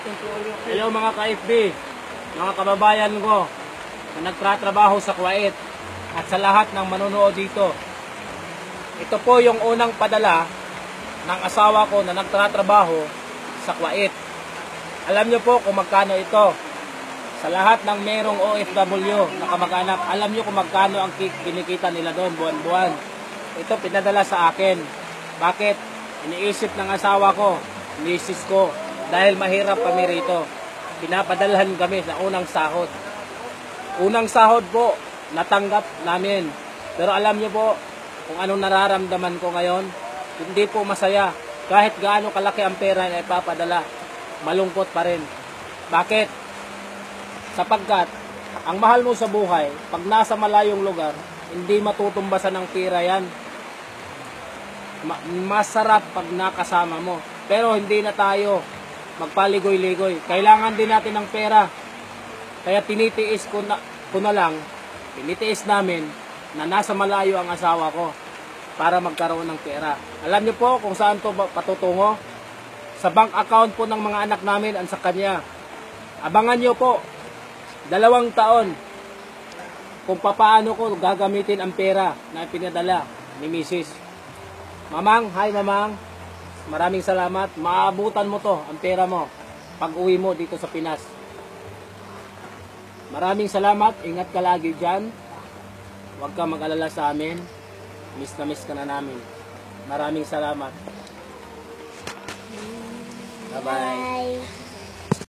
Hello mga ka-FB, mga kababayan ko na nagtratrabaho sa Kuwait at sa lahat ng manonood dito. Ito po yung unang padala ng asawa ko na nagtratrabaho sa Kuwait. Alam nyo po kung magkano ito. Sa lahat ng merong OFW na kamag-anak, alam nyo kung magkano ang kinikita nila doon buwan-buwan. Ito pinadala sa akin. Bakit? Iniisip ng asawa ko, misis ko, dahil mahirap kami rito. Pinapadalhan kami sa unang sahod. Unang sahod po, natanggap namin. Pero alam nyo po, kung anong nararamdaman ko ngayon, hindi po masaya. Kahit gaano kalaki ang pera na ipapadala, malungkot pa rin. Bakit? Sapagkat, ang mahal mo sa buhay, pag nasa malayong lugar, hindi matutumbasan ng pera yan. Masarap pag nakasama mo. Pero hindi na tayo magpaligoy-ligoy. Kailangan din natin ng pera. Kaya tinitiis ko na lang, tinitiis namin na nasa malayo ang asawa ko para magkaroon ng pera. Alam niyo po kung saan to patutungo? Sa bank account po ng mga anak namin at sa kanya. Abangan niyo po, 2 taon kung paano ko gagamitin ang pera na pinadala ni Mrs. Mamang, hi Mamang. Maraming salamat. Maabutan mo to, ang pera mo, pag uwi mo dito sa Pinas. Maraming salamat. Ingat ka lagi dyan. Huwag ka mag-alala sa amin. Miss na miss ka na namin. Maraming salamat. Bye-bye.